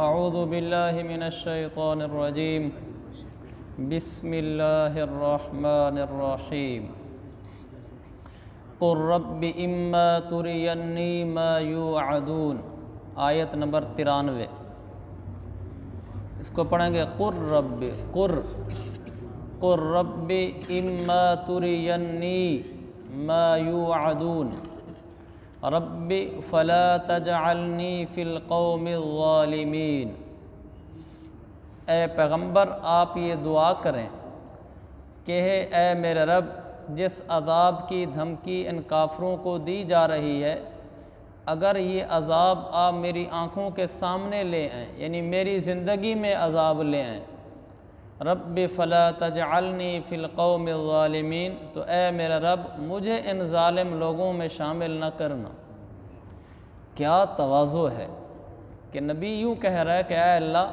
اعوذ باللہ من الشیطان الرجیم بسم اللہ الرحمن الرحیم قل رب اما ترینی ما یوعدون، آیت نمبر 93۔ اس کو پڑھیں گے قل رب اما ترینی ما یوعدون رب فلا تجعلنی فی القوم الظالمین۔ اے پیغمبر آپ یہ دعا کریں کہ اے میرے رب جس عذاب کی دھمکی ان کافروں کو دی جا رہی ہے، اگر یہ عذاب آپ میری آنکھوں کے سامنے لے آئیں، یعنی میری زندگی میں عذاب لے آئیں، رب فلا تجعلنی فی القوم الظالمین، تو اے میرا رب مجھے ان ظالم لوگوں میں شامل نہ کرنا۔ کیا تواضع ہے کہ نبی یوں کہہ رہا ہے کہ اے اللہ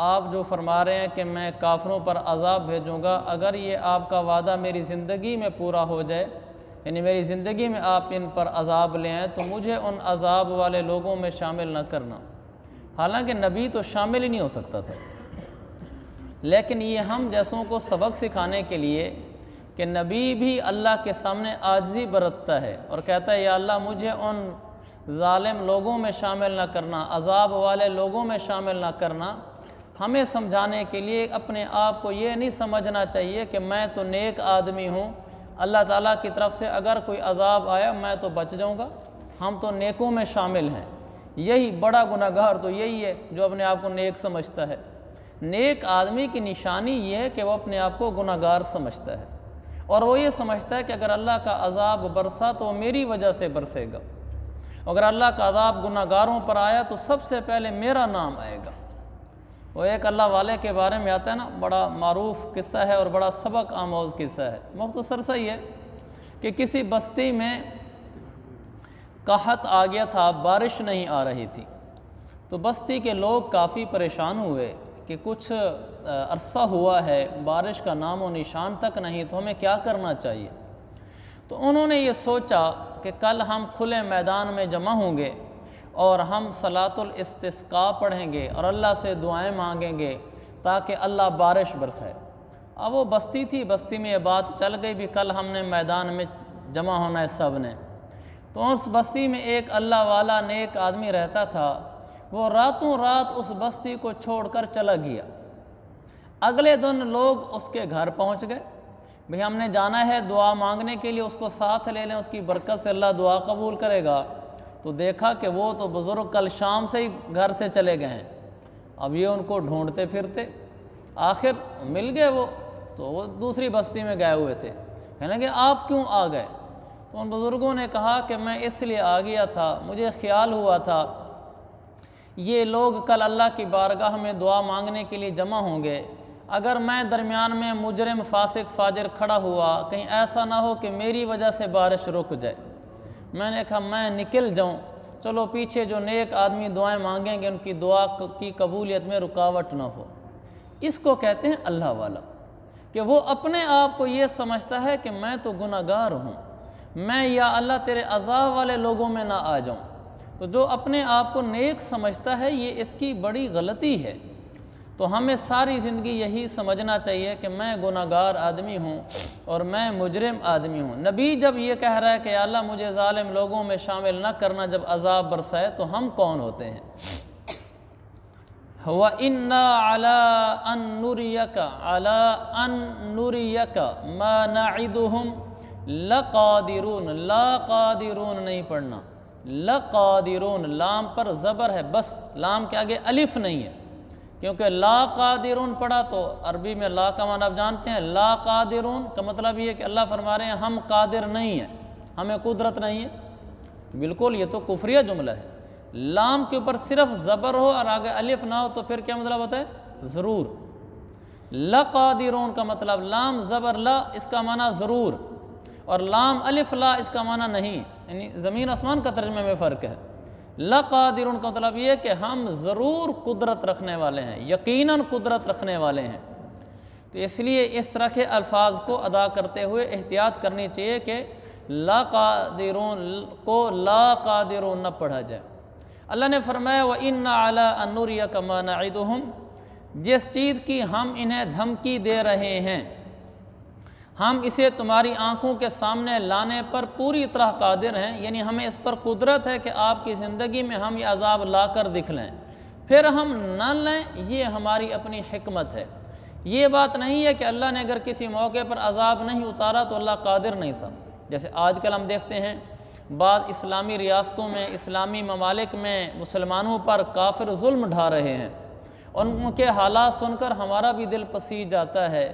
آپ جو فرما رہے ہیں کہ میں کافروں پر عذاب بھیجوں گا، اگر یہ آپ کا وعدہ میری زندگی میں پورا ہو جائے، یعنی میری زندگی میں آپ ان پر عذاب لے آئیں، تو مجھے ان عذاب والے لوگوں میں شامل نہ کرنا۔ حالانکہ نبی تو شامل ہی نہیں ہو سکتا تھا، لیکن یہ ہم جیسوں کو سبق سکھانے کے لیے کہ نبی بھی اللہ کے سامنے عاجزی برتتا ہے اور کہتا ہے یا اللہ مجھے ان ظالم لوگوں میں شامل نہ کرنا، عذاب والے لوگوں میں شامل نہ کرنا، ہمیں سمجھانے کے لیے اپنے آپ کو یہ نہیں سمجھنا چاہیے کہ میں تو نیک آدمی ہوں، اللہ تعالیٰ کی طرف سے اگر کوئی عذاب آیا میں تو بچ جاؤں گا، ہم تو نیکوں میں شامل ہیں۔ یہی بڑا گناہگار تو یہی ہے جو اپنے آپ کو نیک سمجھتا ہے۔ نیک آدمی کی نشانی یہ ہے کہ وہ اپنے آپ کو گناہگار سمجھتا ہے، اور وہ یہ سمجھتا ہے کہ اگر اللہ کا عذاب برسا تو وہ میری وجہ سے برسے گا، اگر اللہ کا عذاب گناہگاروں پر آیا تو سب سے پہلے میرا نام آئے گا۔ وہ ایک اللہ والے کے بارے میں آتا ہے نا، بڑا معروف قصہ ہے اور بڑا سبق آموز قصہ ہے۔ مختصر سا یہ ہے کہ کسی بستی میں قحط آ گیا تھا، بارش نہیں آ رہی تھی، تو بستی کے لوگ کافی پریشان ہوئے کہ کچھ عرصہ ہوا ہے بارش کا نام و نشان تک نہیں، تو ہمیں کیا کرنا چاہیے؟ تو انہوں نے یہ سوچا کہ کل ہم کھلے میدان میں جمع ہوں گے اور ہم صلاۃ الاستسقاء پڑھیں گے اور اللہ سے دعائیں مانگیں گے تاکہ اللہ بارش برسائے۔ اب وہ بستی تھی، بستی میں یہ بات چل گئی بھی کل ہم نے میدان میں جمع ہونا ہے سب نے۔ تو اس بستی میں ایک اللہ والا نیک آدمی رہتا تھا، وہ راتوں رات اس بستی کو چھوڑ کر چلا گیا۔ اگلے دن لوگ اس کے گھر پہنچ گئے، بھئی ہم نے جانا ہے دعا مانگنے کے لیے، اس کو ساتھ لے لیں، اس کی برکت سے اللہ دعا قبول کرے گا۔ تو دیکھا کہ وہ تو بزرگ کل شام سے ہی گھر سے چلے گئے ہیں، اب یہ ان کو ڈھونڈتے پھرتے، آخر مل گئے وہ، تو وہ دوسری بستی میں گئے ہوئے تھے۔ کہنے لگے آپ کیوں آ گئے؟ تو ان بزرگوں نے کہا کہ میں اس لیے آ گیا تھا، مجھے خیال ہوا تھا یہ لوگ کل اللہ کی بارگاہ میں دعا مانگنے کے لیے جمع ہوں گے، اگر میں درمیان میں مجرم فاسق فاجر کھڑا ہوا، کہیں ایسا نہ ہو کہ میری وجہ سے بارش رک جائے۔ میں نے کہا میں نکل جاؤں، چلو پیچھے جو نیک آدمی دعائیں مانگیں گے ان کی دعا کی قبولیت میں رکاوٹ نہ ہو۔ اس کو کہتے ہیں اللہ والا، کہ وہ اپنے آپ کو یہ سمجھتا ہے کہ میں تو گناہگار ہوں، میں یا اللہ تیرے عذاب والے لوگوں میں نہ آ جاؤں۔ تو جو اپنے آپ کو نیک سمجھتا ہے یہ اس کی بڑی غلطی ہے۔ تو ہمیں ساری زندگی یہی سمجھنا چاہیے کہ میں گناہگار آدمی ہوں اور میں مجرم آدمی ہوں۔ نبی جب یہ کہہ رہا ہے کہ یا اللہ مجھے ظالم لوگوں میں شامل نہ کرنا جب عذاب برسائے، تو ہم کون ہوتے ہیں؟ وَإِنَّا عَلَىٰ أَن نُرِيَكَ مَا نَعِدُهُمْ لَقَادِرُونَ، لا قادرون نہیں پڑھنا، لَقَادِرُونَ، لام پر زبر ہے، بس لام کے آگے الف نہیں ہے، کیونکہ لا قادرون پڑھا تو عربی میں لا کا معنی آپ جانتے ہیں، لا قادرون کا مطلب یہ ہے کہ اللہ فرما رہے ہیں ہم قادر نہیں ہیں، ہمیں قدرت نہیں ہے۔ بالکل یہ تو کفریہ جملہ ہے۔ لام کے اوپر صرف زبر ہو اور آگے الف نہ ہو تو پھر کیا مطلب ہوتا ہے؟ ضرور۔ لقادرون کا مطلب لام زبر لا، اس کا معنی ضرور، اور لام الف لا اس کا معنی نہیں، یعنی زمین آسمان کا ترجمے میں فرق ہے۔ لقادرون کا مطلب یہ کہ ہم ضرور قدرت رکھنے والے ہیں، یقیناً قدرت رکھنے والے ہیں۔ تو اس لیے اس طرح کے الفاظ کو ادا کرتے ہوئے احتیاط کرنی چاہیے کہ لا قادرون کو لا قادرون نہ پڑھا جائے۔ اللہ نے فرمایا وَإِنَّ عَلَىٰ أَن نُرِيَكَ مَا نَعِدُهُمْ، جس چیز کی ہم انہیں دھمکی دے رہے ہیں ہم اسے تمہاری آنکھوں کے سامنے لانے پر پوری طرح قادر ہیں، یعنی ہمیں اس پر قدرت ہے کہ آپ کی زندگی میں ہم یہ عذاب لا کر دکھلیں، پھر ہم نہ لیں، یہ ہماری اپنی حکمت ہے۔ یہ بات نہیں ہے کہ اللہ نے اگر کسی موقع پر عذاب نہیں اتارا تو اللہ قادر نہیں تھا۔ جیسے آج کل ہم دیکھتے ہیں بعض اسلامی ریاستوں میں، اسلامی ممالک میں مسلمانوں پر کافر ظلم ڈھا رہے ہیں، ان کے حالات سن کر ہمارا بھی دل پسیج جاتا ہے۔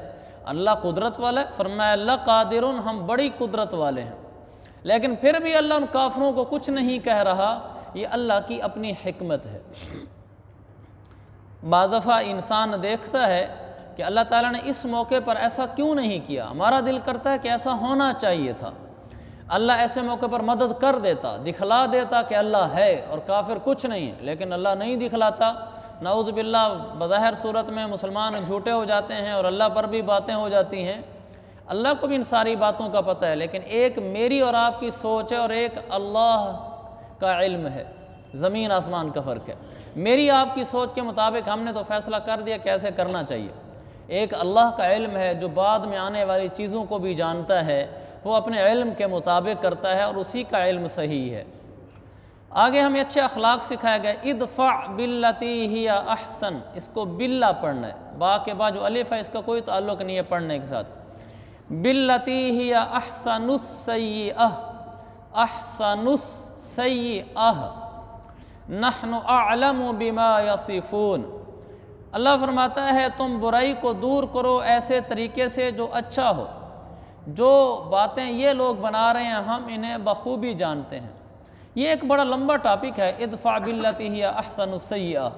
اللہ قدرت والا ہے، فرمایا اللہ قادرون، ہم بڑی قدرت والے ہیں، لیکن پھر بھی اللہ ان کافروں کو کچھ نہیں کہہ رہا، یہ اللہ کی اپنی حکمت ہے۔ بعض دفعہ انسان دیکھتا ہے کہ اللہ تعالیٰ نے اس موقع پر ایسا کیوں نہیں کیا، ہمارا دل کرتا ہے کہ ایسا ہونا چاہیے تھا، اللہ ایسے موقع پر مدد کر دیتا، دکھلا دیتا کہ اللہ ہے اور کافر کچھ نہیں ہے، لیکن اللہ نہیں دکھلاتا۔ نعوذ باللہ، بظاہر صورت میں مسلمان جھوٹے ہو جاتے ہیں اور اللہ پر بھی باتیں ہو جاتی ہیں۔ اللہ کو بھی ان ساری باتوں کا پتہ ہے، لیکن ایک میری اور آپ کی سوچ ہے اور ایک اللہ کا علم ہے، زمین آسمان کا فرق ہے۔ میری آپ کی سوچ کے مطابق ہم نے تو فیصلہ کر دیا کیسے کرنا چاہیے، ایک اللہ کا علم ہے جو بعد میں آنے والی چیزوں کو بھی جانتا ہے، وہ اپنے علم کے مطابق کرتا ہے اور اسی کا علم صحیح ہے۔ آگے ہمیں اچھے اخلاق سکھایا گیا، ادفع باللتی ہی احسن، اس کو باللہ پڑھنا ہے، با کے بعد جو الف ہے اس کا کوئی تعلق نہیں ہے پڑھنے کے ساتھ۔ باللتی ہی احسن السیئہ، احسن السیئہ نحن اعلم بما یصفون، اللہ فرماتا ہے تم برائی کو دور کرو ایسے طریقے سے جو اچھا ہو، جو باتیں یہ لوگ بنا رہے ہیں ہم انہیں بخوبی جانتے ہیں۔ یہ ایک بڑا لمبا ٹاپک ہے، ادفع باللتی ہی احسن السیئہ،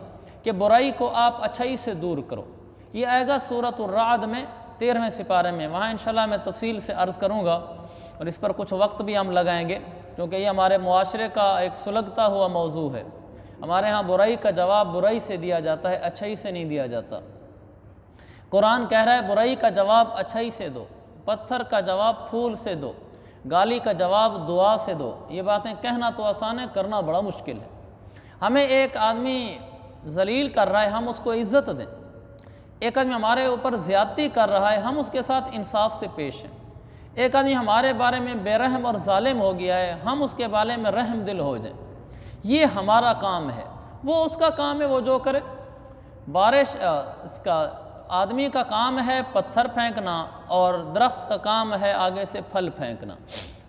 کہ برائی کو آپ اچھائی سے دور کرو۔ یہ آئے گا سورۃ الرعد میں 13ویں سپارے میں، وہاں انشاءاللہ میں تفصیل سے عرض کروں گا اور اس پر کچھ وقت بھی ہم لگائیں گے، کیونکہ یہ ہمارے معاشرے کا ایک سلگتا ہوا موضوع ہے۔ ہمارے ہاں برائی کا جواب برائی سے دیا جاتا ہے، اچھائی سے نہیں دیا جاتا۔ قرآن کہہ رہا ہے برائی کا جواب اچھائی سے دو، پتھر کا جواب پھول سے دو، گالی کا جواب دعا سے دو۔ یہ باتیں کہنا تو آسان ہے، کرنا بڑا مشکل ہے۔ ہمیں ایک آدمی ذلیل کر رہا ہے ہم اس کو عزت دیں، ایک آدمی ہمارے اوپر زیادتی کر رہا ہے ہم اس کے ساتھ انصاف سے پیش ہیں، ایک آدمی ہمارے بارے میں بے رحم اور ظالم ہو گیا ہے ہم اس کے بارے میں رحم دل ہو جائیں۔ یہ ہمارا کام ہے، وہ اس کا کام ہے، وہ جو کرے۔ بارش اس کا آدمی کا کام ہے پتھر پھینکنا اور درخت کا کام ہے آگے سے پھل پھینکنا،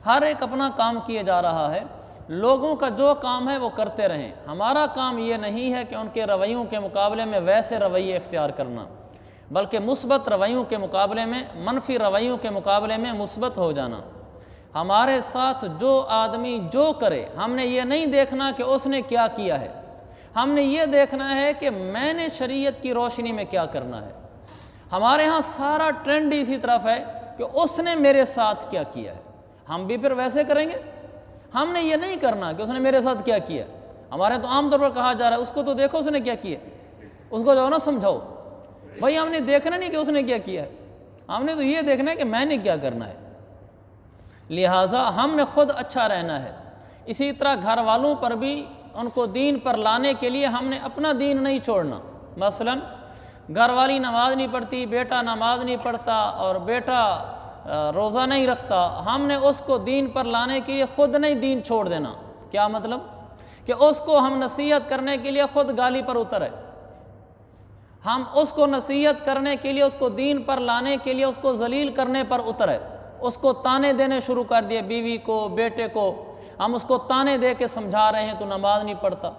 ہر ایک اپنا کام کیے جا رہا ہے، لوگوں کا جو کام ہے وہ کرتے رہیں۔ ہمارا کام یہ نہیں ہے کہ ان کے رویوں کے مقابلے میں ویسے رویے اختیار کرنا، بلکہ مثبت رویوں کے مقابلے میں، منفی رویوں کے مقابلے میں مثبت ہو جانا۔ ہمارے ساتھ جو آدمی جو کرے، ہم نے یہ نہیں دیکھنا کہ اس نے کیا کیا ہے، ہم نے یہ دیکھنا ہے کہ میں نے شریعت کی روشنی میں کیا کرنا ہے۔ ہمارے ہاں سارا ٹرینڈ اسی طرف ہے کہ اس نے میرے ساتھ کیا کیا ہے، ہم بھی پھر ویسے کریں گے۔ ہم نے یہ نہیں کرنا کہ اس نے میرے ساتھ کیا کیا، ہمارے تو عام طور پر کہا جا رہا ہے اس کو تو دیکھو اس نے کیا کیا، اس کو جو نا سمجھاؤ۔ بھائی ہم نے دیکھنا نہیں کہ اس نے کیا کیا ہے، ہم نے تو یہ دیکھنا ہے کہ میں نے کیا کرنا ہے۔ لہٰذا ہم نے خود اچھا رہنا ہے۔ اسی طرح گھر والوں پر بھی ان کو دین پر لانے کے لیے ہم نے اپنا دین نہیں چھوڑنا۔ مثلا گھر والی نماز نہیں پڑھتی، بیٹا نماز نہیں پڑھتا اور بیٹا روزہ نہیں رکھتا، ہم نے اس کو دین پر لانے کے لیے خود نہیں دین چھوڑ دینا۔ کیا مطلب؟ کہ اس کو ہم نصیحت کرنے کے لیے خود گالی پر اترے، ہم اس کو نصیحت کرنے کے لیے، اس کو دین پر لانے کے لیے اس کو ذلیل کرنے پر اترے، اس کو تانے دینے شروع کر دیے، بیوی کو، بیٹے کو ہم اس کو تانے دے کے سمجھا رہے ہیں تو نماز نہیں پڑھتا،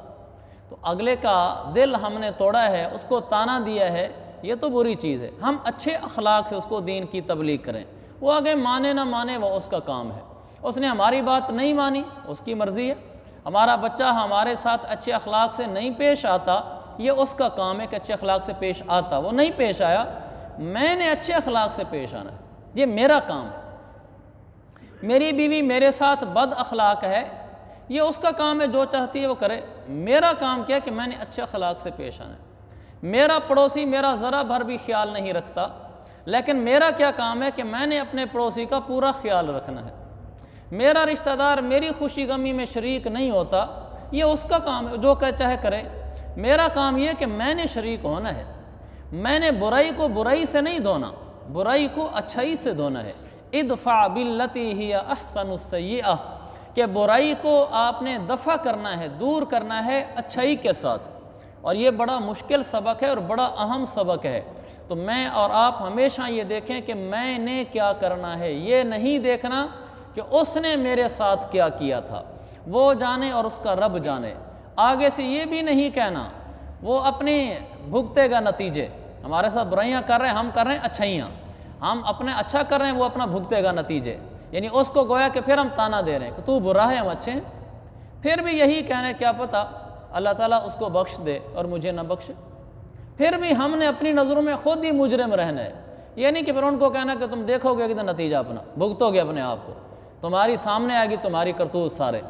تو اگلے کا دل ہم نے توڑا ہے، اس کو تانا دیا ہے، یہ تو بری چیز ہے۔ ہم اچھے اخلاق سے اس کو دین کی تبلیغ کریں، وہ آگے مانے نہ مانے وہ اس کا کام ہے، اس نے ہماری بات نہیں مانی اس کی مرضی ہے۔ ہمارا بچہ ہمارے ساتھ اچھے اخلاق سے نہیں پیش آتا، یہ اس کا کام ہے کہ اچھے اخلاق سے پیش آتا، وہ نہیں پیش آیا، میں نے اچھے اخلاق سے پیش آنا ہے، یہ میرا کام ہے۔ میری بیوی میرے ساتھ بد اخلاق ہے، یہ اس کا کام ہے، جو چاہتی ہے وہ کرے، میرا کام کیا ہے کہ میں نے اچھے اخلاق سے پیش آنا ہے۔ میرا پڑوسی میرا ذرا بھر بھی خیال نہیں رکھتا، لیکن میرا کیا کام ہے کہ میں نے اپنے پڑوسی کا پورا خیال رکھنا ہے۔ میرا رشتہ دار میری خوشی غمی میں شریک نہیں ہوتا، یہ اس کا کام ہے، جو کہ چاہے کرے، میرا کام یہ کہ میں نے شریک ہونا ہے، میں نے برائی کو برائی سے نہیں دھونا، برائی کو اچھائی سے دھونا ہے۔ ادفع باللتی ہی احسن السیئہ، کہ برائی کو آپ نے دفع کرنا ہے، دور کرنا ہے اچھائی کے ساتھ، اور یہ بڑا مشکل سبق ہے اور بڑا اہم سبق ہے۔ تو میں اور آپ ہمیشہ یہ دیکھیں کہ میں نے کیا کرنا ہے، یہ نہیں دیکھنا کہ اس نے میرے ساتھ کیا کیا تھا، وہ جانے اور اس کا رب جانے۔ آگے سے یہ بھی نہیں کہنا وہ اپنی بھگتے گا نتیجے، ہمارے ساتھ برائیاں کر رہے ہیں، ہم کر رہے ہیں اچھائیاں، ہم اپنے اچھا کر رہے ہیں، وہ اپنا بھگتے گا نتیجے، یعنی اس کو گویا کہ پھر ہم تانا دے رہے ہیں کہ تو برا ہے ہم اچھے ہیں۔ پھر بھی یہی کہنا ہے کیا پتہ اللہ تعالیٰ اس کو بخش دے اور مجھے نہ بخشے، پھر بھی ہم نے اپنی نظروں میں خود ہی مجرم رہنا ہے۔ یہ نہیں کہ پھر ان کو کہنا کہ تم دیکھو گے کہ نتیجہ اپنا بھگتو گے اپنے آپ کو، تمہاری سامنے آئے گی تمہاری کرتوت سارے،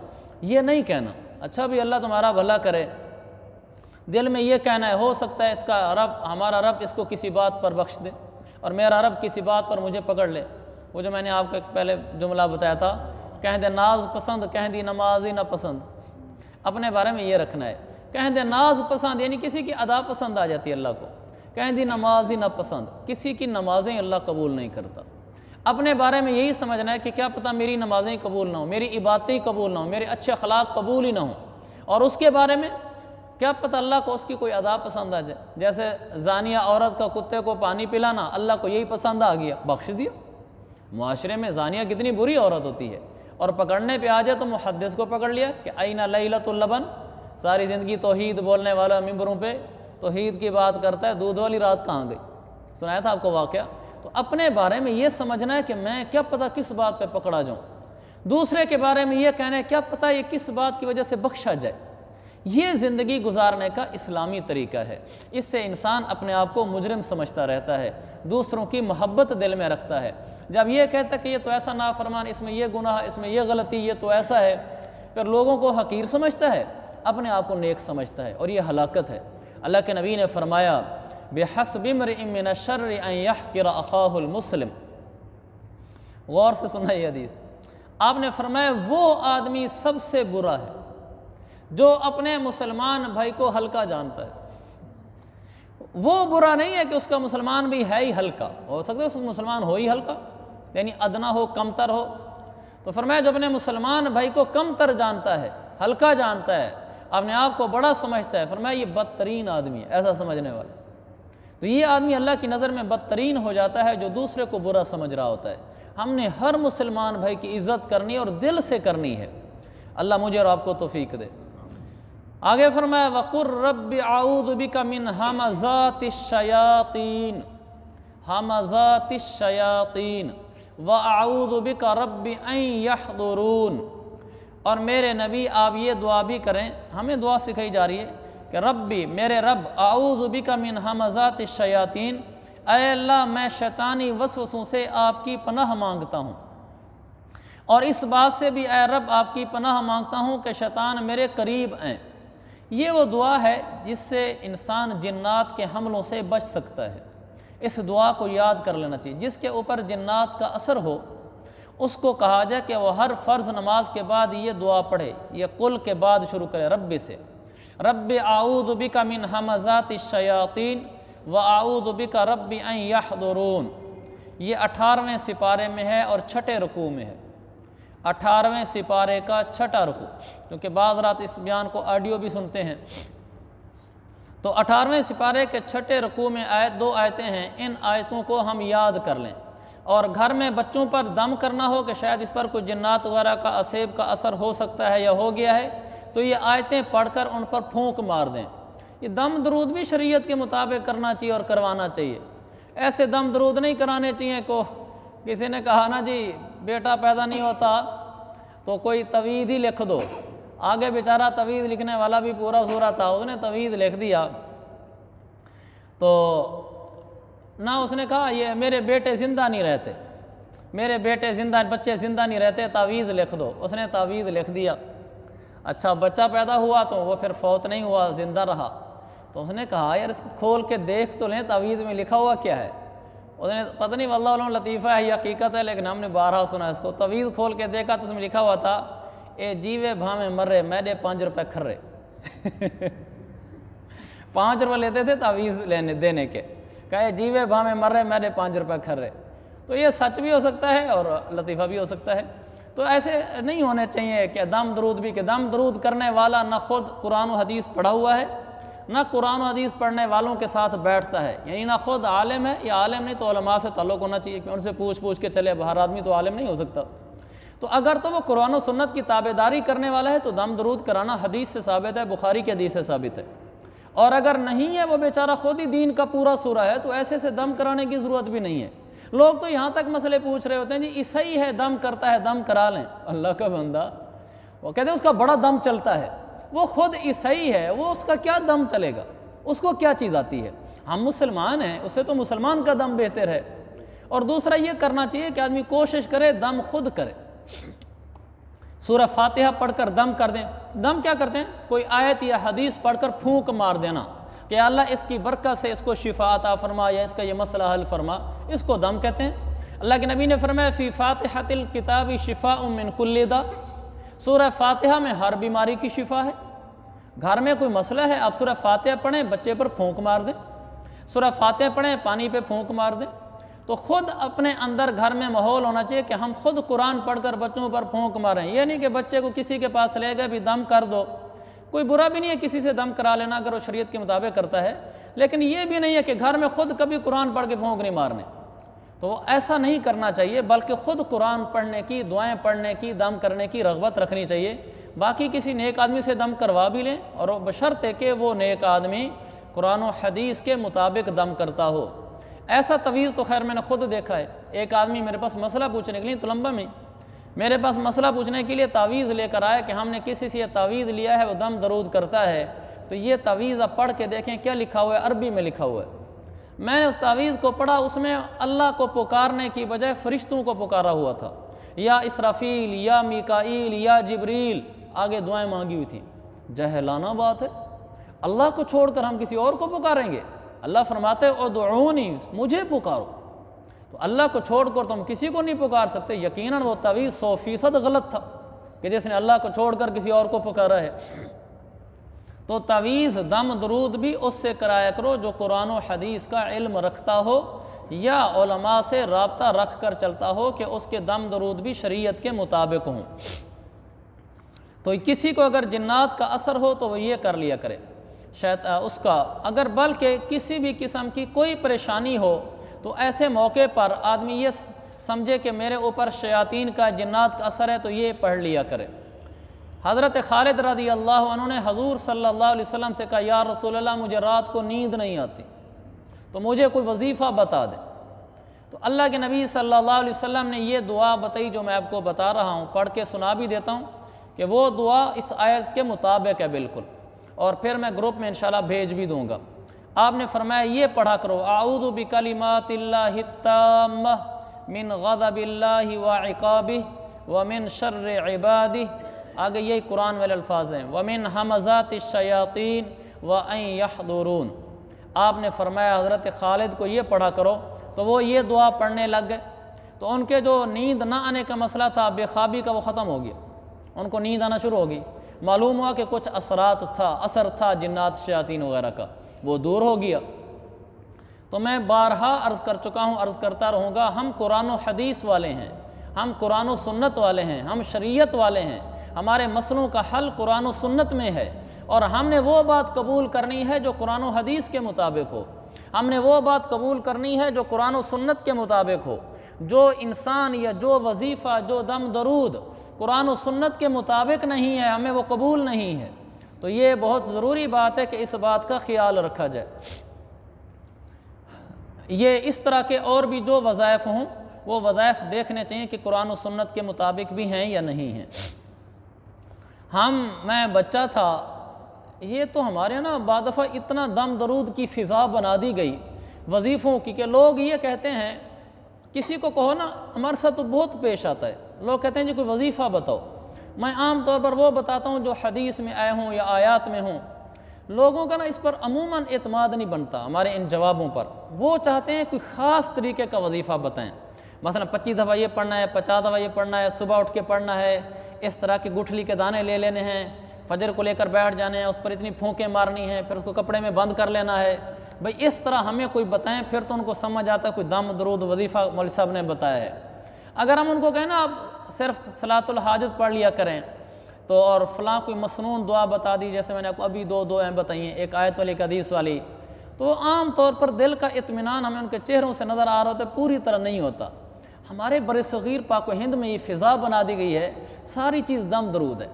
یہ نہیں کہنا۔ اچھا بھی اللہ تمہارا بھلا کرے، دل میں یہ کہنا ہے ہو سکتا ہے اس کا رب، ہمارا رب اس کو کسی بات پر بخش دے اور میرا رب کسی بات پر مجھے پکڑ لے۔ وہ جو میں نے آپ کو ایک پہلے جملہ بتایا تھا، کہہ دے ناز پسند کہہ دی نماز ہی نہ پسند، اپنے بارے میں یہ رکھنا ہے۔ کہہ دے ناز پسند یعنی کسی کی ادا پسند آ جاتی ہے اللہ کو، کہہ دی نماز ہی نہ پسند، کسی کی نمازیں اللہ قبول نہیں کرتا۔ اپنے بارے میں یہی سمجھنا ہے کہ کیا پتہ میری نمازیں قبول نہ ہوں، میری عبادتیں قبول نہ ہوں، میرے اچھے اخلاق قبول ہی نہ ہوں، اور اس کے بارے میں کیا پتہ اللہ کو اس کی کوئی ادا پسند آ جائے۔ جیسے زانیہ عورت کا کتے کو پانی پلانا اللہ کو یہی پسند آ گیا، بخش دیا۔ معاشرے میں زانیہ کتنی بری عورت ہوتی ہے، اور پکڑنے پہ آ جائے تو محدث کو پکڑ لیا کہ اینہ لیلۃ اللبن، ساری زندگی توحید بولنے والا ممبروں پہ توحید کی بات کرتا ہے، دودھ والی رات کہاں گئی؟ سنایا تھا آپ کو واقعہ۔ تو اپنے بارے میں یہ سمجھنا ہے کہ میں کیا پتہ کس بات پہ پکڑا جاؤں، دوسرے کے بارے میں یہ کہنا ہے کیا پتہ یہ کس بات کی وجہ سے بخشا جائے۔ یہ زندگی گزارنے کا اسلامی طریقہ ہے۔ اس سے انسان اپنے آپ کو مجرم سمجھتا رہتا ہے، دوسروں کی محبت دل میں رکھتا ہے۔ جب یہ کہتا ہے کہ یہ تو ایسا نافرمان، اس میں یہ گناہ، اس میں یہ غلطی، یہ تو ایسا ہے، پھر لوگوں کو حقیر سمجھتا ہے، اپنے آپ کو نیک سمجھتا ہے، اور یہ ہلاکت ہے۔ اللہ کے نبی نے فرمایا بِحَسْبِ امْرِئٍ مِّنَ الشَّرِّ أَن يَحْقِرَ أَخَاهُ الْمُسْلِمَ۔ غور سے سننا یہ حدیث، آپ نے فرمایا وہ آدمی سب سے برا ہے جو اپنے مسلمان بھائی کو ہلکا جانتا ہے۔ وہ برا نہیں ہے کہ اس کا مسلمان بھی ہے ہی ہلکا، ہو سکتا ہے اس مسلمان ہو ہی ہلکا، یعنی ادنا ہو، کم تر ہو، تو فرمایا جو اپنے مسلمان بھائی کو کم تر جانتا ہے، ہلکا جانتا ہے، اپنے آپ کو بڑا سمجھتا ہے، فرمایا یہ بدترین آدمی ہے، ایسا سمجھنے والا۔ تو یہ آدمی اللہ کی نظر میں بدترین ہو جاتا ہے جو دوسرے کو برا سمجھ رہا ہوتا ہے۔ ہم نے ہر مسلمان بھائی کی عزت کرنی ہے اور دل سے کرنی ہے۔ اللہ مجھے اور آپ کو توفیق دے۔ آگے فرمایا وَقُلْ رَبِّ أَعُوذُ بِكَ مِنْ ہَمَزَاتِ الشَّيَاطِينِ ہَمَزَاتِ الشَّيَاطِينِ وَأَعُوذُ بِكَ رَبِّ أَن يَحْضُرُونَ۔ اور میرے نبی آپ یہ دعا بھی کریں، ہمیں دعا سکھائی جا رہی ہے کہ ربی میرے رب اعوذ بک من ہمزات الشیاطین، اے اللہ میں شیطانی وسوسوں سے آپ کی پناہ مانگتا ہوں، اور اس بات سے بھی اے رب آپ کی پناہ مانگتا ہوں کہ شیطان میرے قریب آئیں۔ یہ وہ دعا ہے جس سے انسان جنات کے حملوں سے بچ سکتا ہے۔ اس دعا کو یاد کر لینا چاہیے۔ جس کے اوپر جنات کا اثر ہو اس کو کہا جائے کہ وہ ہر فرض نماز کے بعد یہ دعا پڑھے، یہ قل کے بعد شروع کرے رب سے، رب اعوذ بک من ہمزات الشیاطین واعوذ بک رب ان یحضرون۔ یہ 18ویں سپارے میں ہے اور 6ٹھے رکوع میں ہے، 18ویں سپارے کا 6ٹھا رکوع، کیونکہ بعض رات اس بیان کو آڈیو بھی سنتے ہیں۔ تو 18ویں سپارے کے 6ٹھے رکوع میں دو آیتیں ہیں، ان آیتوں کو ہم یاد کر لیں، اور گھر میں بچوں پر دم کرنا ہو کہ شاید اس پر کوئی جنات وغیرہ کا اسیب کا اثر ہو سکتا ہے یا ہو گیا ہے، تو یہ آیتیں پڑھ کر ان پر پھونک مار دیں۔ یہ دم درود بھی شریعت کے مطابق کرنا چاہیے اور کروانا چاہیے۔ ایسے دم درود نہیں کرانے چاہیے کو کسی نے کہا نا جی بیٹا پیدا نہیں ہوتا تو کوئی توید ہی لکھ دو، آگے بیچارہ توید لکھنے والا بھی پورا سورا تھا، اس نے توید لکھ دیا، تو نہ اس نے کہا یہ میرے بیٹے زندہ نہیں رہتے، میرے بیٹے زندہ بچے زندہ نہیں رہتے، تعویذ لکھ دو، اس نے تعویذ لکھ دیا۔ اچھا بچہ پیدا ہوا تو وہ پھر فوت نہیں ہوا، زندہ رہا، تو اس نے کہا یار اس کو کھول کے دیکھ تو لیں تعویذ میں لکھا ہوا کیا ہے۔ اس نے پتہ نہیں واللہ علم لطیفہ ہے یا حقیقت ہے، لیکن ہم نے بارہا سنا اس کو، تعویذ کھول کے دیکھا تو اس میں لکھا ہوا تھا اے جیوے بھامے مرے میڈے 5 روپے کھرے 5 روپے لیتے تھے تعویذ دینے کے، کہے جیوے بھامے مرے میڈے 5 روپے کھرے۔ تو یہ سچ بھی ہو سکتا ہے اور لطیفہ بھی ہو سکتا ہے۔ تو ایسے نہیں ہونے چاہیے کہ دم درود بھی، کہ دم درود کرنے والا نہ خود قرآن و حدیث پڑھا ہوا ہے، نہ قرآن و حدیث پڑھنے والوں کے ساتھ بیٹھتا ہے، یعنی نہ خود عالم ہے، یا عالم نہیں تو علماء سے تعلق ہونا چاہیے کہ ان سے پوچھ کے چلے، ہر آدمی تو عالم نہیں ہو سکتا۔ تو اگر تو وہ قرآن و سنت کی تابعداری کرنے والا ہے تو دم درود کرانا حدیث سے ثابت ہے، بخاری کی حدیث سے ثابت ہے۔ اور اگر نہیں ہے، وہ بیچارہ خود ہی دین کا پورا سورہ ہے، تو ایسے سے دم کرانے کی ضرورت بھی نہیں ہے۔ لوگ تو یہاں تک مسئلے پوچھ رہے ہوتے ہیں جی عیسائی ہے دم کرتا ہے، دم کرا لیں۔ اللہ کا بندہ، وہ کہتے ہیں اس کا بڑا دم چلتا ہے، وہ خود عیسائی ہے، وہ اس کا کیا دم چلے گا، اس کو کیا چیز آتی ہے؟ ہم مسلمان ہیں، اس سے تو مسلمان کا دم بہتر ہے۔ اور دوسرا یہ کرنا چاہیے کہ آدمی کوشش کرے دم خود کرے، سورہ فاتحہ پڑھ کر دم کر دیں۔ دم کیا کرتے ہیں؟ کوئی آیت یا حدیث پڑھ کر پھونک مار دینا کہ اللہ اس کی برکت سے اس کو شفا عطا فرما، یا اس کا یہ مسئلہ حل فرما، اس کو دم کہتے ہیں۔ اللہ کے نبی نے فرمایا فی فاتحۃ الکتاب شفاء من کل داء، سورہ فاتحہ میں ہر بیماری کی شفا ہے۔ گھر میں کوئی مسئلہ ہے، آپ سورہ فاتحہ پڑھیں، بچے پر پھونک مار دیں، سورہ فاتحہ پڑھیں، پانی پہ پھونک مار دیں۔ تو خود اپنے اندر گھر میں ماحول ہونا چاہیے کہ ہم خود قرآن پڑھ کر بچوں پر پھونک ماریں، یہ نہیں کہ بچے کو کسی کے پاس لے گئے بھی دم کر دو۔ کوئی برا بھی نہیں ہے کسی سے دم کرا لینا اگر وہ شریعت کے مطابق کرتا ہے، لیکن یہ بھی نہیں ہے کہ گھر میں خود کبھی قرآن پڑھ کے پھونک نہیں مارنے، تو ایسا نہیں کرنا چاہیے، بلکہ خود قرآن پڑھنے کی، دعائیں پڑھنے کی، دم کرنے کی رغبت رکھنی چاہیے۔ باقی کسی نیک آدمی سے دم کروا بھی لیں، اور بشرطے کہ وہ نیک آدمی قرآن و حدیث کے مطابق دم کرتا ہو۔ ایسا تویز تو خیر میں نے خود دیکھا ہے، ایک آدمی میرے پاس مسئلہ پوچھنے کے لیے تلمبہ میں میرے پاس مسئلہ پوچھنے کے لیے تعویذ لے کر آیا کہ ہم نے کسی سے یہ تعویذ لیا ہے، وہ دم درود کرتا ہے، تو یہ تعویذ آپ پڑھ کے دیکھیں کیا لکھا ہوا ہے، عربی میں لکھا ہوا ہے۔ میں نے اس تعویذ کو پڑھا، اس میں اللہ کو پکارنے کی بجائے فرشتوں کو پکارا ہوا تھا، یا اسرافیل، یا میکائیل، یا جبریل، آگے دعائیں مانگی ہوئی تھیں۔ جہلانہ بات ہے، اللہ کو چھوڑ کر ہم کسی اور کو پکاریں گے؟ اللہ فرماتے ادعونی، مجھے پکارو، تو اللہ کو چھوڑ کر تم کسی کو نہیں پکار سکتے۔ یقیناً وہ تعویذ 100% غلط تھا کہ جس نے اللہ کو چھوڑ کر کسی اور کو پکارا ہے۔ تو تعویذ دم درود بھی اس سے کرایا کرو جو قرآن و حدیث کا علم رکھتا ہو، یا علماء سے رابطہ رکھ کر چلتا ہو کہ اس کے دم درود بھی شریعت کے مطابق ہوں۔ تو کسی کو اگر جنات کا اثر ہو تو وہ یہ کر لیا کرے، شاید اس کا اگر بلکہ کسی بھی قسم کی کوئی پریشانی ہو تو ایسے موقع پر آدمی یہ سمجھے کہ میرے اوپر شیاطین کا، جنات کا اثر ہے، تو یہ پڑھ لیا کرے۔ حضرت خالد رضی اللہ عنہ نے حضور صلی اللہ علیہ وسلم سے کہا یا رسول اللہ مجھے رات کو نیند نہیں آتی، تو مجھے کوئی وظیفہ بتا دیں۔ تو اللہ کے نبی صلی اللہ علیہ وسلم نے یہ دعا بتائی جو میں آپ کو بتا رہا ہوں، پڑھ کے سنا بھی دیتا ہوں کہ وہ دعا اس آیت کے مطابق ہے بالکل، اور پھر میں گروپ میں انشاءاللہ بھیج بھی دوں گا۔ آپ نے فرمایا یہ پڑھا کرو اعوذ بکلمات اللہ التامہ من غضب اللہ وعقابہ ومن شر عبادہ، آگے یہی قرآن والے الفاظ ہیں، ومن ہمزات الشیاطین وان یحضرون۔ آپ نے فرمایا حضرت خالد کو یہ پڑھا کرو، تو وہ یہ دعا پڑھنے لگ گئے، تو ان کے جو نیند نہ آنے کا مسئلہ تھا، بے خوابی کا، وہ ختم ہو گیا، ان کو نیند آنا شروع ہو گئی۔ معلوم ہوا کہ کچھ اثر تھا جنات شیاطین وغیرہ کا، وہ دور ہو گیا۔ تو میں بارہا عرض کر چکا ہوں، عرض کرتا رہوں گا، ہم قرآن و حدیث والے ہیں، ہم قرآن و سنت والے ہیں، ہم شریعت والے ہیں، ہمارے مسئلوں کا حل قرآن و سنت میں ہے، اور ہم نے وہ بات قبول کرنی ہے جو قرآن و حدیث کے مطابق ہو، ہم نے وہ بات قبول کرنی ہے جو قرآن و سنت کے مطابق ہو۔ جو انسان یا جو وظیفہ، جو دم درود قرآن و سنت کے مطابق نہیں ہے، ہمیں وہ قبول نہیں ہے۔ تو یہ بہت ضروری بات ہے کہ اس بات کا خیال رکھا جائے۔ یہ اس طرح کے اور بھی جو وظائف ہوں، وہ وظائف دیکھنے چاہیے کہ قرآن و سنت کے مطابق بھی ہیں یا نہیں ہیں۔ میں بچہ تھا، یہ تو ہمارے نا بعض دفعہ اتنا دم درود کی فضا بنا دی گئی وظیفوں کی کہ لوگ یہ کہتے ہیں، کسی کو کہو نا، ہمارے ساتھ تو بہت پیش آتا ہے، لوگ کہتے ہیں جی کوئی وظیفہ بتاؤ، میں عام طور پر وہ بتاتا ہوں جو حدیث میں آئے ہوں یا آیات میں ہوں۔ لوگوں کا نا اس پر عموماً اعتماد نہیں بنتا ہمارے ان جوابوں پر، وہ چاہتے ہیں کوئی خاص طریقے کا وظیفہ بتائیں، مثلا 25 دفعہ یہ پڑھنا ہے، 50 دفعہ یہ پڑھنا ہے، صبح اٹھ کے پڑھنا ہے، اس طرح کی گٹھلی کے دانے لے لینے ہیں، فجر کو لے کر بیٹھ جانے ہیں، اس پر اتنی پھونکیں مارنی ہیں، پھر اس کو کپڑے میں بند کر لینا ہے۔ بھئی اس طرح ہمیں کوئی بتائیں، پھر تو ان کو سمجھ آتا ہے کوئی دم درود وظیفہ مولوی صاحب نے بتایا ہے۔ اگر ہم ان کو کہیں نا آپ صرف صلاۃ الحاجت پڑھ لیا کریں تو، اور فلاں کوئی مسنون دعا بتا دی، جیسے میں نے آپ کو ابھی دو دعائیں بتائی ہیں، ایک آیت والی ایک حدیث والی، تو عام طور پر دل کا اطمینان ہمیں ان کے چہروں سے نظر آ رہا ہوتا ہے، پوری طرح نہیں ہوتا۔ ہمارے بر صغیر پاک و ہند میں یہ فضا بنا دی گئی ہے، ساری چیز دم درود ہے،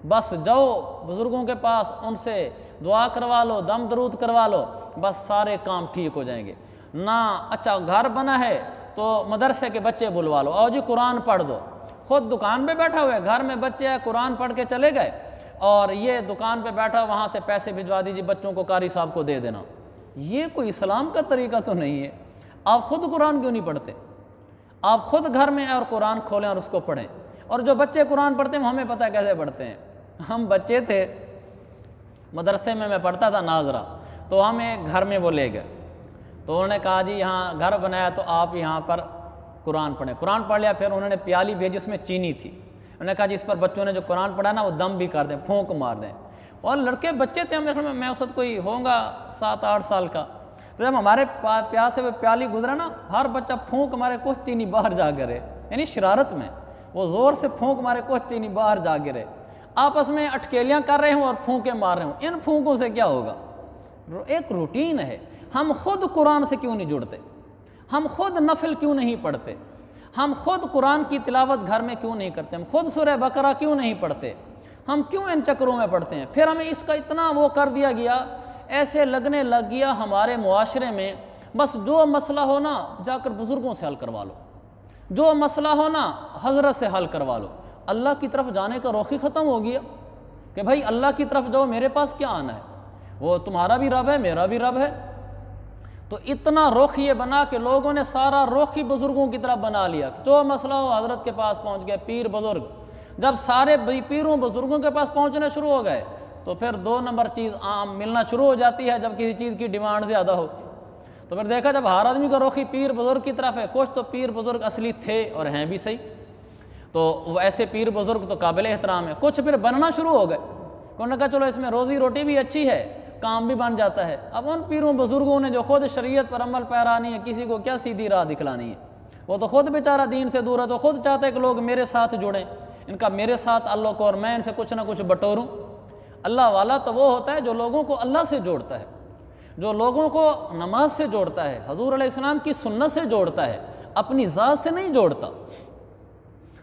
بس جاؤ بزرگوں کے پاس، ان سے دعا کروا لو، دم درود کروا لو، بس سارے کام ٹھیک ہو جائیں گے۔ نہ اچھا گھر بنا ہے تو مدرسے کے بچے بلوا لو، آؤ جی قرآن پڑھ دو، خود دکان پہ بیٹھا ہوئے، گھر میں بچے ہیں قرآن پڑھ کے چلے گئے، اور یہ دکان پہ بیٹھا وہاں سے پیسے بھجوا دیجیے بچوں کو، قاری صاحب کو دے دینا۔ یہ کوئی اسلام کا طریقہ تو نہیں ہے۔ آپ خود قرآن کیوں نہیں پڑھتے؟ آپ خود گھر میں اور قرآن کھولیں اور اس کو پڑھیں۔ اور جو بچے قرآن پڑھتے ہیں ہمیں پتہ ہے کیسے پڑھتے ہیں۔ ہم بچے تھے، مدرسے میں پڑھتا تھا ناظرہ، تو ہمیں گھر میں وہ لے گئے، تو انہوں نے کہا جی یہاں گھر بنایا تو آپ یہاں پر قرآن پڑھیں۔ قرآن پڑھ لیا، پھر انہوں نے پیالی بھیجی، اس میں چینی تھی، انہوں نے کہا جی اس پر بچوں نے جو قرآن پڑھا نا وہ دم بھی کر دیں، پھونک مار دیں۔ اور لڑکے بچے تھے، میں اس وقت کوئی ہوں گا 7-8 سال کا، تو جب ہمارے پیاس سے وہ پیالی گزرا نا، ہر بچہ پھونک مارے کچھ چینی باہر جا گرے، یعنی شرارت میں وہ زور سے پھونک مارے کچھ چینی باہر جا گرے، آپس میں اٹکیلیاں کر رہے ہوں اور پھونکیں مار رہے ہوں۔ ان پھونکوں سے کیا ہوگا؟ ایک روٹین ہے۔ ہم خود قرآن سے کیوں نہیں جڑتے؟ ہم خود نفل کیوں نہیں پڑھتے؟ ہم خود قرآن کی تلاوت گھر میں کیوں نہیں کرتے؟ ہم خود سورہ بقرہ کیوں نہیں پڑھتے؟ ہم کیوں ان چکروں میں پڑھتے ہیں؟ پھر ہمیں اس کا اتنا وہ کر دیا گیا، ایسے لگنے لگ گیا ہمارے معاشرے میں، بس جو مسئلہ ہو نا جا کر بزرگوں سے حل کروا لو، جو مسئلہ ہو نا حضرت سے حل کروا لو۔ اللہ کی طرف جانے کا رخ ہی ختم ہو گیا کہ بھائی اللہ کی طرف جاؤ، میرے پاس کیا آنا ہے، وہ تمہارا بھی رب ہے، میرا بھی رب ہے۔ تو اتنا رخ یہ بنا کہ لوگوں نے سارا رخ ہی بزرگوں کی طرف بنا لیا، جو مسئلہ ہو حضرت کے پاس پہنچ گئے، پیر بزرگ۔ جب سارے پیروں بزرگوں کے پاس پہنچنے شروع ہو گئے تو پھر 2 نمبر چیز عام ملنا شروع ہو جاتی ہے، جب کسی چیز کی ڈیمانڈ زیادہ ہو تو پھر دیکھا جب ہر آدمی کا رخ ہی پیر بزرگ کی طرف ہے، کچھ تو پیر بزرگ اصلی تھے اور ہیں بھی صحیح، تو وہ ایسے پیر بزرگ تو قابل احترام ہے، کچھ پھر بننا شروع ہو گئے، انہوں نے کہا چلو اس میں روزی روٹی بھی اچھی ہے، کام بھی بن جاتا ہے۔ اب ان پیروں بزرگوں نے جو خود شریعت پر عمل پیرا نہیں ہے، کسی کو کیا سیدھی راہ دکھلانی ہے، وہ تو خود بیچارہ دین سے دور ہے، تو خود چاہتے ہیں کہ لوگ میرے ساتھ جڑیں، ان کا میرے ساتھ اللہ کو، اور میں ان سے کچھ نہ کچھ بٹوروں۔ اللہ والا تو وہ ہوتا ہے جو لوگوں کو اللہ سے جوڑتا ہے، جو لوگوں کو نماز سے جوڑتا ہے، حضور علیہ السلام کی سنت سے جوڑتا ہے، اپنی ذات سے نہیں جوڑتا۔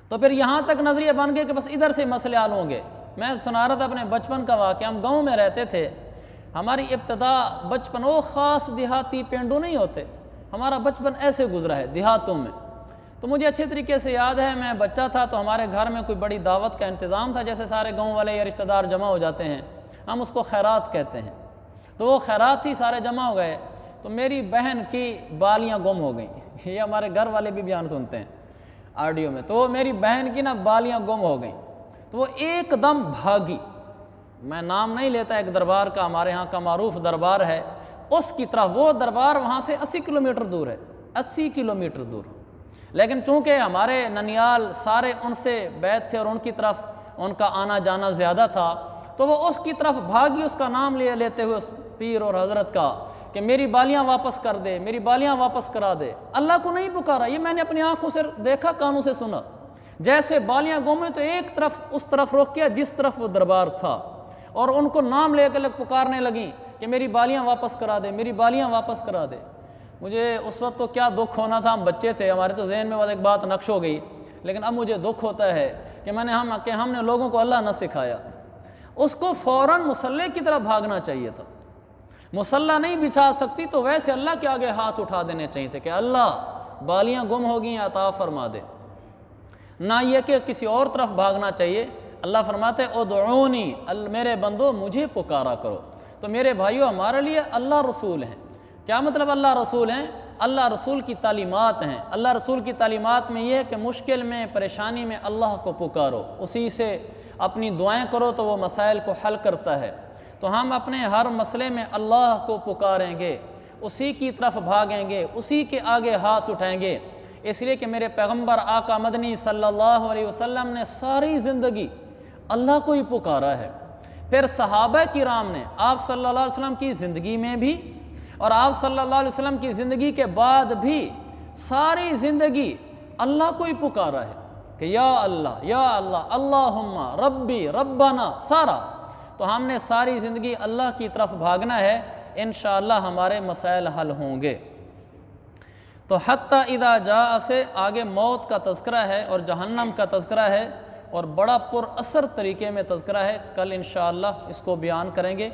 تو پھر یہاں تک نظریہ بن گئے کہ بس ادھر سے مسئلے حل ہوں گے۔ میں سنا رہا تھا اپنے بچپن کا واقعہ، ہم گاؤں میں رہتے تھے، ہماری ابتدا بچپن وہ خاص دیہاتی پینڈو نہیں ہوتے، ہمارا بچپن ایسے گزرا ہے دیہاتوں میں۔ تو مجھے اچھے طریقے سے یاد ہے، میں بچہ تھا تو ہمارے گھر میں کوئی بڑی دعوت کا انتظام تھا، جیسے سارے گاؤں والے یا رشتہ دار جمع ہو جاتے ہیں، ہم اس کو خیرات کہتے ہیں، تو وہ خیرات ہی سارے جمع ہو گئے، تو میری بہن کی بالیاں گم ہو گئیں، یہ ہمارے گھر والے بھی بیان سنتے ہیں آڈیو میں، تو میری بہن کی نا بالیاں گم ہو گئیں، تو وہ ایک دم بھاگی، میں نام نہیں لیتا، ایک دربار کا ہمارے ہاں کا معروف دربار ہے، اس کی طرف، وہ دربار وہاں سے 80 کلومیٹر دور ہے، 80 کلومیٹر دور، لیکن چونکہ ہمارے ننیال سارے ان سے بیت تھے اور ان کی طرف ان کا آنا جانا زیادہ تھا، تو وہ اس کی طرف بھاگی، اس کا نام لیتے ہوئے اس پیر اور حضرت کا کہ میری بالیاں واپس کر دے، میری بالیاں واپس کرا دے۔ اللہ کو نہیں پکارا، یہ میں نے اپنی آنکھوں سے دیکھا، کانوں سے سنا، جیسے بالیاں گمیں تو ایک طرف اس طرف رخ کیا جس طرف وہ دربار تھا، اور ان کو نام لے کے پکارنے لگیں کہ میری بالیاں واپس کرا دے، میری بالیاں واپس کرا دے۔ مجھے اس وقت تو کیا دکھ ہونا تھا، ہم بچے تھے، ہمارے تو ذہن میں وہ ایک بات نقش ہو گئی، لیکن اب مجھے دکھ ہوتا ہے کہ ہم نے لوگوں کو اللہ نہ سکھایا۔ اس کو فوراً مصلی کی طرف بھاگنا چاہیے تھا، مصلی نہیں بچھا سکتی تو ویسے اللہ کے آگے ہاتھ اٹھا دینے چاہیے تھے کہ اللہ بالیاں گم ہو گئی، عطا فرما دے، نہ یہ کہ کسی اور طرف بھاگنا چاہیے۔ اللہ فرماتے ادعونی، میرے بندو مجھے پکارا کرو۔ تو میرے بھائیو، ہمارے لیے اللہ رسول ہیں۔ کیا مطلب اللہ رسول ہیں؟ اللہ رسول کی تعلیمات ہیں۔ اللہ رسول کی تعلیمات میں یہ ہے کہ مشکل میں، پریشانی میں اللہ کو پکارو، اسی سے اپنی دعائیں کرو تو وہ مسائل کو حل کرتا ہے۔ تو ہم اپنے ہر مسئلے میں اللہ کو پکاریں گے، اسی کی طرف بھاگیں گے، اسی کے آگے ہاتھ اٹھائیں گے۔ اس لیے کہ میرے پیغمبر آقا مدنی صلی اللہ علیہ وسلم نے ساری زندگی اللہ کو ہی پکارا ہے۔ پھر صحابہ کرام نے آپ صلی اللہ علیہ وسلم کی زندگی میں بھی اور آپ صلی اللہ علیہ وسلم کی زندگی کے بعد بھی ساری زندگی اللہ کو ہی پکارا ہے کہ یا اللہ اللہم ربی ربنا سارا۔ تو ہم نے ساری زندگی اللہ کی طرف بھاگنا ہے، انشاءاللہ ہمارے مسائل حل ہوں گے۔ تو حتی اذا جاء سے آگے موت کا تذکرہ ہے اور جہنم کا تذکرہ ہے، اور بڑا پر اثر طریقے میں تذکرہ ہے، کل انشاءاللہ اس کو بیان کریں گے۔